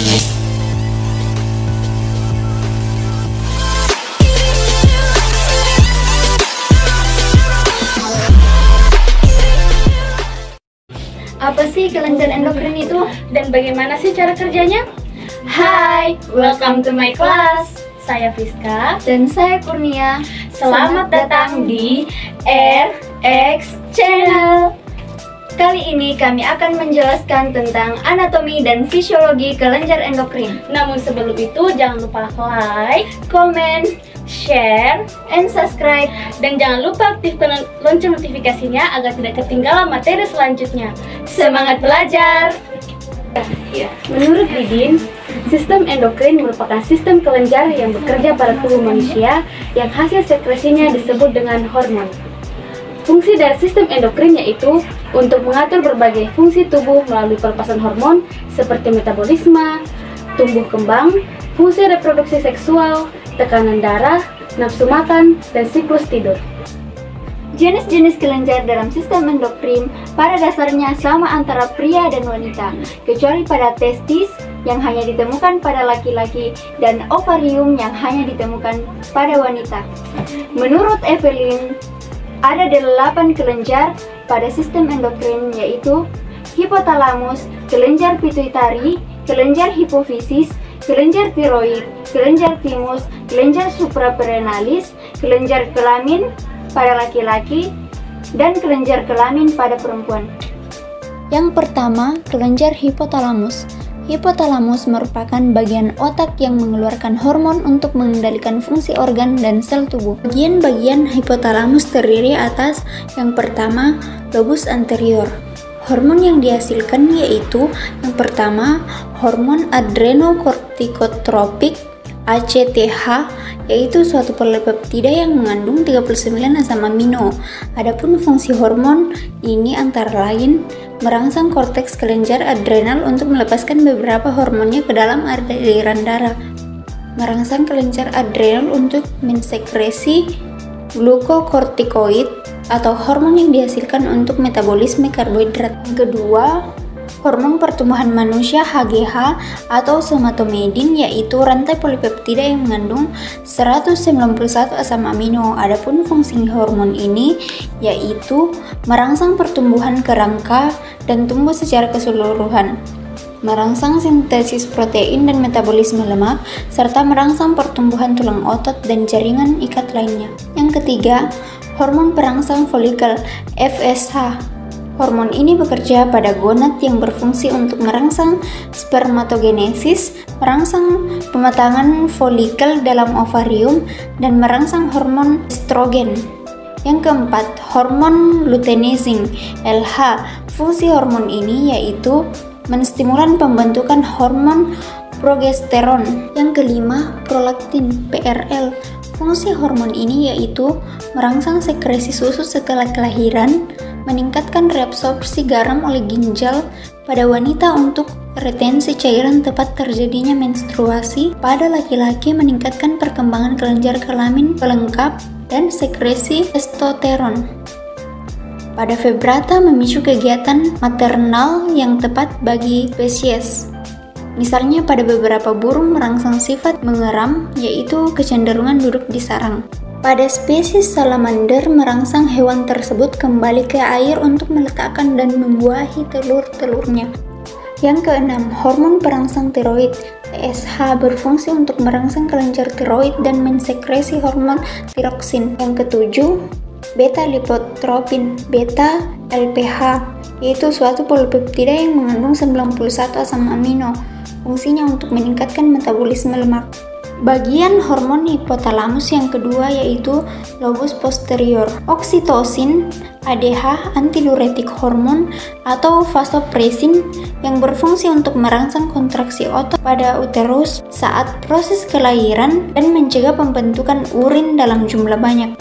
Apa sih kelenjar endokrin itu dan bagaimana sih cara kerjanya? Hai, welcome to my class. Saya Friska dan saya Kurnia. Selamat datang di RX Channel. Kali ini kami akan menjelaskan tentang anatomi dan fisiologi kelenjar endokrin. Namun sebelum itu jangan lupa like, comment, share, and subscribe. Dan jangan lupa aktifkan lonceng notifikasinya agar tidak ketinggalan materi selanjutnya. Semangat belajar! Menurut Didin, sistem endokrin merupakan sistem kelenjar yang bekerja pada tubuh manusia yang hasil sekresinya disebut dengan hormon. Fungsi dari sistem endokrin yaitu untuk mengatur berbagai fungsi tubuh melalui pelepasan hormon seperti metabolisme, tumbuh kembang, fungsi reproduksi seksual, tekanan darah, nafsu makan, dan siklus tidur. Jenis-jenis kelenjar dalam sistem endokrin pada dasarnya sama antara pria dan wanita, kecuali pada testis yang hanya ditemukan pada laki-laki dan ovarium yang hanya ditemukan pada wanita. Menurut Evelyn, ada 8 kelenjar pada sistem endokrin, yaitu hipotalamus, kelenjar pituitari, kelenjar hipofisis, kelenjar tiroid, kelenjar timus, kelenjar supraperenalis, kelenjar kelamin pada laki-laki, dan kelenjar kelamin pada perempuan. Yang pertama, kelenjar hipotalamus. Hipotalamus merupakan bagian otak yang mengeluarkan hormon untuk mengendalikan fungsi organ dan sel tubuh. Bagian-bagian hipotalamus terdiri atas yang pertama, lobus anterior. Hormon yang dihasilkan yaitu yang pertama, hormon adrenokortikotropik ACTH, yaitu suatu polipeptida yang mengandung 39 asam amino. Adapun fungsi hormon ini antara lain merangsang korteks kelenjar adrenal untuk melepaskan beberapa hormonnya ke dalam aliran darah, merangsang kelenjar adrenal untuk mensekresi glukokortikoid atau hormon yang dihasilkan untuk metabolisme karbohidrat. Yang kedua, hormon pertumbuhan manusia HGH atau somatomedin, yaitu rantai polipeptida yang mengandung 191 asam amino. Adapun fungsi hormon ini yaitu merangsang pertumbuhan kerangka dan tumbuh secara keseluruhan, merangsang sintesis protein dan metabolisme lemak, serta merangsang pertumbuhan tulang otot dan jaringan ikat lainnya. Yang ketiga, hormon perangsang folikel FSH. Hormon ini bekerja pada gonad yang berfungsi untuk merangsang spermatogenesis, merangsang pematangan folikel dalam ovarium, dan merangsang hormon estrogen. Yang keempat, hormon luteinizing LH. Fungsi hormon ini yaitu menstimulan pembentukan hormon progesteron. Yang kelima, prolaktin PRL. Fungsi hormon ini yaitu merangsang sekresi susu setelah kelahiran, meningkatkan reabsorpsi garam oleh ginjal pada wanita untuk retensi cairan tepat terjadinya menstruasi, pada laki-laki meningkatkan perkembangan kelenjar kelamin pelengkap dan sekresi testosteron. Pada febrata memicu kegiatan maternal yang tepat bagi spesies. Misalnya pada beberapa burung merangsang sifat mengeram, yaitu kecenderungan duduk di sarang. Pada spesies salamander merangsang hewan tersebut kembali ke air untuk meletakkan dan membuahi telur-telurnya. Yang keenam, hormon perangsang tiroid TSH berfungsi untuk merangsang kelenjar tiroid dan mensekresi hormon tiroksin. Yang ketujuh, beta lipotropin beta LPH, yaitu suatu polipeptida yang mengandung 91 asam amino. Fungsinya untuk meningkatkan metabolisme lemak. Bagian hormon hipotalamus yang kedua yaitu lobus posterior. Oksitosin, ADH, antidiuretik hormon atau vasopresin yang berfungsi untuk merangsang kontraksi otot pada uterus saat proses kelahiran dan mencegah pembentukan urin dalam jumlah banyak.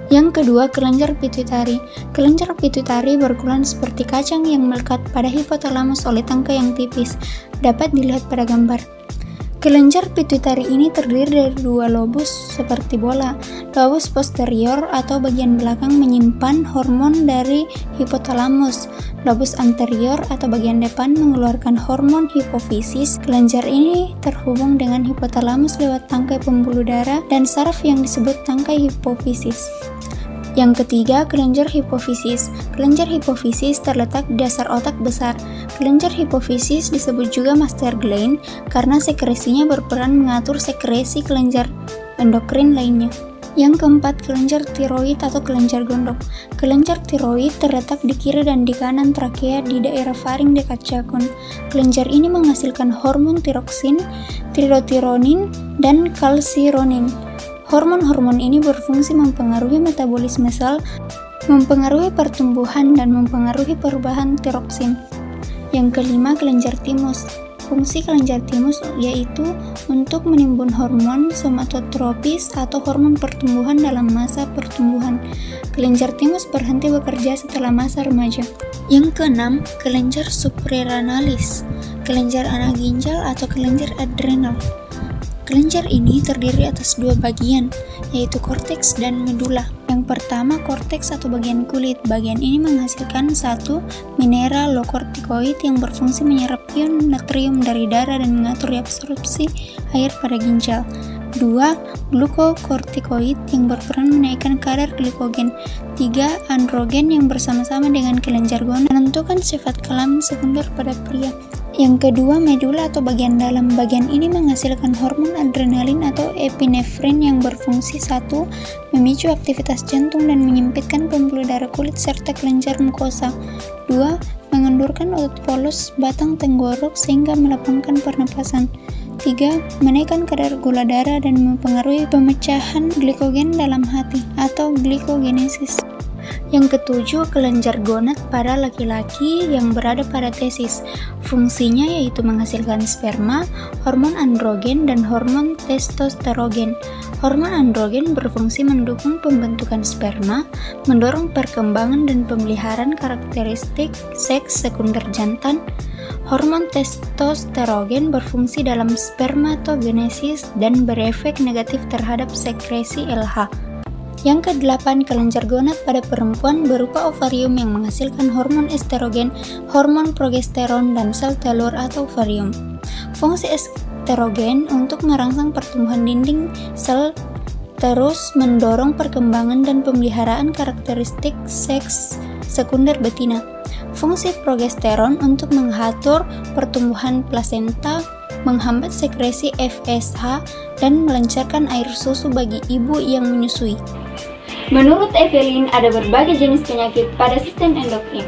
Yang kedua, kelenjar pituitari. Kelenjar pituitari berkulon seperti kacang yang melekat pada hipotalamus oleh tangkai yang tipis. Dapat dilihat pada gambar. Kelenjar pituitari ini terdiri dari dua lobus seperti bola. Lobus posterior atau bagian belakang menyimpan hormon dari hipotalamus. Lobus anterior atau bagian depan mengeluarkan hormon hipofisis. Kelenjar ini terhubung dengan hipotalamus lewat tangkai pembuluh darah dan saraf yang disebut tangkai hipofisis. Yang ketiga, kelenjar hipofisis. Kelenjar hipofisis terletak di dasar otak besar. Kelenjar hipofisis disebut juga master gland karena sekresinya berperan mengatur sekresi kelenjar endokrin lainnya. Yang keempat, kelenjar tiroid atau kelenjar gondok. Kelenjar tiroid terletak di kiri dan di kanan trakea di daerah faring dekat jakun. Kelenjar ini menghasilkan hormon tiroksin, tirotironin, dan kalsironin. Hormon-hormon ini berfungsi mempengaruhi metabolisme sel, mempengaruhi pertumbuhan, dan mempengaruhi perubahan tiroksin. Yang kelima, kelenjar timus. Fungsi kelenjar timus yaitu untuk menimbun hormon somatotropis atau hormon pertumbuhan dalam masa pertumbuhan. Kelenjar timus berhenti bekerja setelah masa remaja. Yang keenam, kelenjar suprarrenales. Kelenjar anak ginjal atau kelenjar adrenal. Kelenjar ini terdiri atas dua bagian, yaitu korteks dan medula. Yang pertama, korteks atau bagian kulit. Bagian ini menghasilkan 1. Mineralokortikoid yang berfungsi menyerap ion natrium dari darah dan mengatur reabsorpsi air pada ginjal. 2. Glukokortikoid yang berperan menaikkan kadar glikogen. 3. Androgen yang bersama-sama dengan kelenjar gonad menentukan sifat kelamin sekunder pada pria. Yang kedua, medula atau bagian dalam. Bagian ini menghasilkan hormon adrenalin atau epinefrin yang berfungsi 1. Memicu aktivitas jantung dan menyempitkan pembuluh darah kulit serta kelenjar mukosa. 2. Mengendurkan otot polos batang tenggorok sehingga melapangkan pernapasan. 3. Menaikkan kadar gula darah dan mempengaruhi pemecahan glikogen dalam hati atau glikogenesis. Yang ketujuh, kelenjar gonad pada laki-laki yang berada pada tesis. Fungsinya yaitu menghasilkan sperma, hormon androgen, dan hormon testosterogen. Hormon androgen berfungsi mendukung pembentukan sperma, mendorong perkembangan dan pemeliharaan karakteristik seks sekunder jantan. Hormon testosterogen berfungsi dalam spermatogenesis dan berefek negatif terhadap sekresi LH. Yang kedelapan, kelenjar gonad pada perempuan berupa ovarium yang menghasilkan hormon estrogen, hormon progesteron, dan sel telur atau ovarium. Fungsi estrogen untuk merangsang pertumbuhan dinding sel, terus mendorong perkembangan dan pemeliharaan karakteristik seks sekunder betina. Fungsi progesteron untuk mengatur pertumbuhan plasenta, menghambat sekresi FSH, dan melancarkan air susu bagi ibu yang menyusui. Menurut Evelyn, ada berbagai jenis penyakit pada sistem endokrin.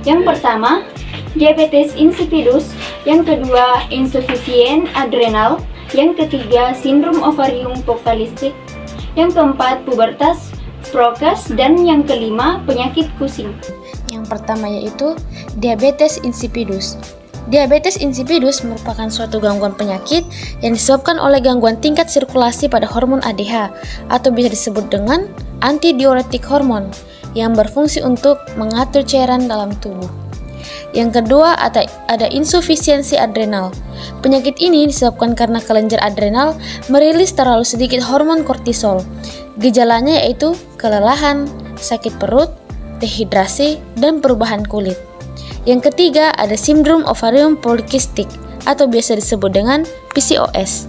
Yang pertama, diabetes insipidus. Yang kedua, insufisien adrenal. Yang ketiga, sindrom ovarium polikistik. Yang keempat, pubertas precox. Dan yang kelima, penyakit Cushing. Yang pertama yaitu diabetes insipidus. Diabetes insipidus merupakan suatu gangguan penyakit yang disebabkan oleh gangguan tingkat sirkulasi pada hormon ADH atau bisa disebut dengan antidiuretik hormon yang berfungsi untuk mengatur cairan dalam tubuh. Yang kedua, ada insufisiensi adrenal. Penyakit ini disebabkan karena kelenjar adrenal merilis terlalu sedikit hormon kortisol. Gejalanya yaitu kelelahan, sakit perut, dehidrasi, dan perubahan kulit. Yang ketiga, ada sindrom ovarium polikistik atau biasa disebut dengan PCOS.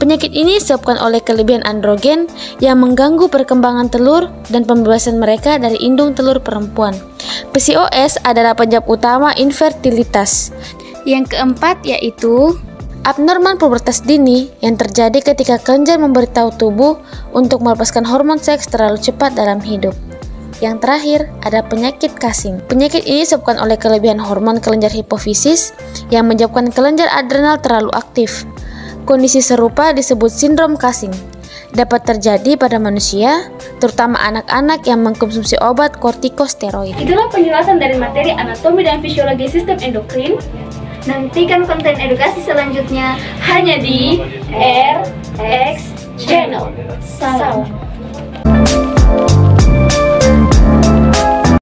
Penyakit ini disebabkan oleh kelebihan androgen yang mengganggu perkembangan telur dan pembebasan mereka dari indung telur perempuan. PCOS adalah penyebab utama infertilitas. Yang keempat yaitu abnormal pubertas dini yang terjadi ketika kelenjar memberitahu tubuh untuk melepaskan hormon seks terlalu cepat dalam hidup. Yang terakhir, ada penyakit Cushing. Penyakit ini disebabkan oleh kelebihan hormon kelenjar hipofisis yang menyebabkan kelenjar adrenal terlalu aktif. Kondisi serupa disebut sindrom Cushing. Dapat terjadi pada manusia, terutama anak-anak yang mengkonsumsi obat kortikosteroid. Itulah penjelasan dari materi anatomi dan fisiologi sistem endokrin. Nantikan konten edukasi selanjutnya Hanya di RX Channel. Salam.